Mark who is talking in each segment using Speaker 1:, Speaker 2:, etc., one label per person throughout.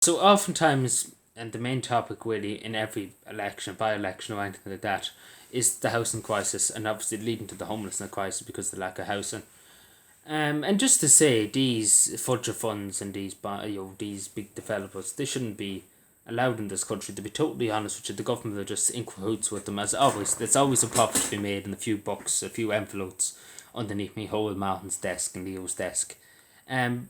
Speaker 1: So oftentimes, and the main topic really in every election, by-election or anything like that, is the housing crisis, and obviously leading to the homelessness crisis because of the lack of housing. And just to say, these fudger funds and these big developers, they shouldn't be allowed in this country. To be totally honest with you, the government are just in cahoots with them as always. There's always a profit to be made in a few bucks, a few envelopes underneath me whole Martin's desk and Leo's desk.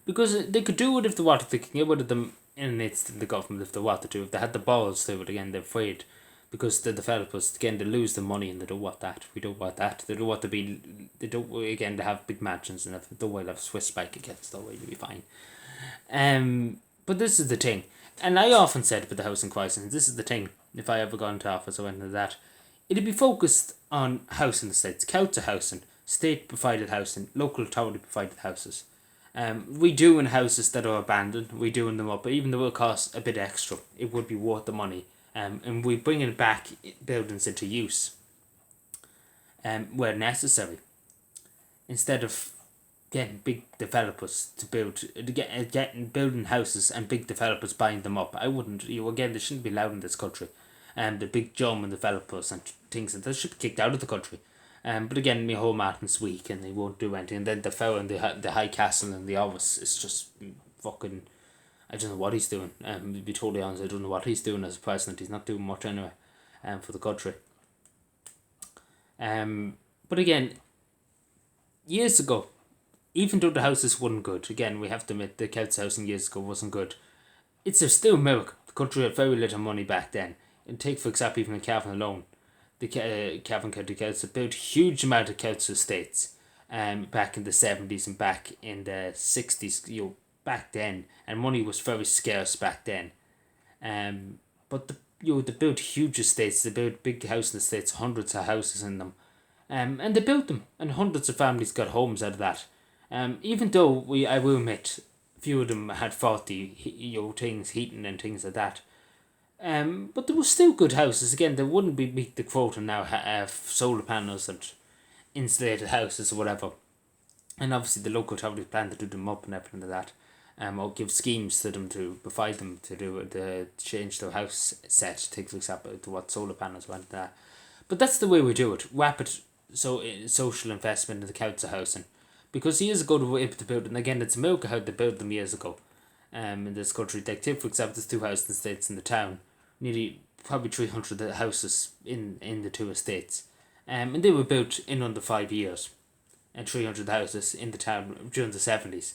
Speaker 1: Because they could do it if they wanted. They can get rid of them in an instant. The government, if they wanted to, if they had the balls to do it again, they're afraid because the developers again they lose the money and they don't want that. We don't want that. They don't want to be. They don't again. They have big mansions and if they don't want to have Swiss bank accounts. That way you'll be fine. But this is the thing, and I often said with the housing crisis, and this is the thing. If I ever got into office or anything like that, it'd be focused on housing estates, council housing, state provided housing, local authority provided houses. We do in houses that are abandoned, we doing them up, but even though it costs a bit extra, it would be worth the money. And we bringing back buildings into use, where necessary, instead of getting big developers to getting building houses and big developers buying them up. I wouldn't. Again, they shouldn't be allowed in this country. The big German developers and things that they should be kicked out of the country. But again, my whole Martin's weak and they won't do anything. And then the fellow in the High Castle and the office is just fucking. I don't know what he's doing. To be totally honest, I don't know what he's doing as a president. He's not doing much anyway. For the country. But again, years ago, even though the houses weren't good, again we have to admit the council housing years ago wasn't good. It's still a miracle. The country had very little money back then. And take for example even in Cavan alone. The Cavan County Council built huge amount of council estates back in the 70s and back in the 60s, back then, and money was very scarce back then. But they built huge estates, they built big housing estates, hundreds of houses in them. And they built them, and hundreds of families got homes out of that. Even though I will admit, a few of them had faulty, things, heating and things like that. But there were still good houses. Again, they wouldn't be meet the quota now have solar panels and insulated houses or whatever. And obviously the local authorities plan to do them up and everything like that. Or give schemes to them to provide them to do to change their house set, take for example to what solar panels went there. But that's the way we do it. Rapid social investment in the council housing. Because years ago they were able to build it, and again it's a miracle how they built them years ago. In this country, like take for example there's two housing estates in the town. Nearly probably 300 houses in the two estates. And they were built in under 5 years. And 300 houses in the town during the 70s.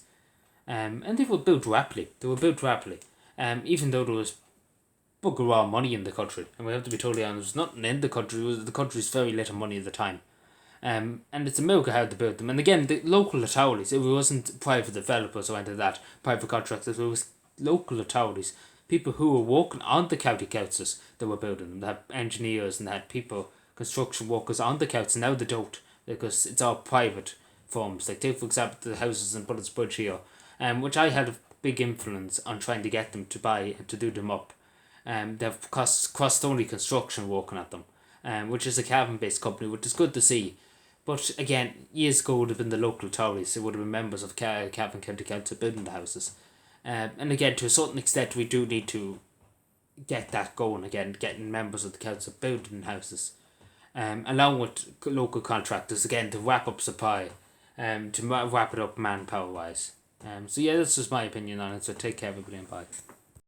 Speaker 1: And they were built rapidly. Even though there was bugger all money in the country. And we have to be totally honest, there was nothing in the country. The country's very little money at the time. And it's a miracle how they built them. And again, the local authorities, it wasn't private developers or anything like that, private contractors, it was local authorities. People who were working on the county councils that were building them. They had engineers and they had people, construction workers on the council. Now they don't, because it's all private firms. Like take for example the houses in Bullets Bridge here, which I had a big influence on trying to get them to buy and to do them up. They've cost only construction working at them, which is a Cavan based company, which is good to see. But again, years ago it would have been the local authorities, it would have been members of Cavan County Council building the houses. And again, to a certain extent, we do need to get that going again, getting members of the council building houses, along with local contractors, again, to wrap up supply, to wrap it up manpower wise. So yeah, that's just my opinion on it, so take care everybody and bye.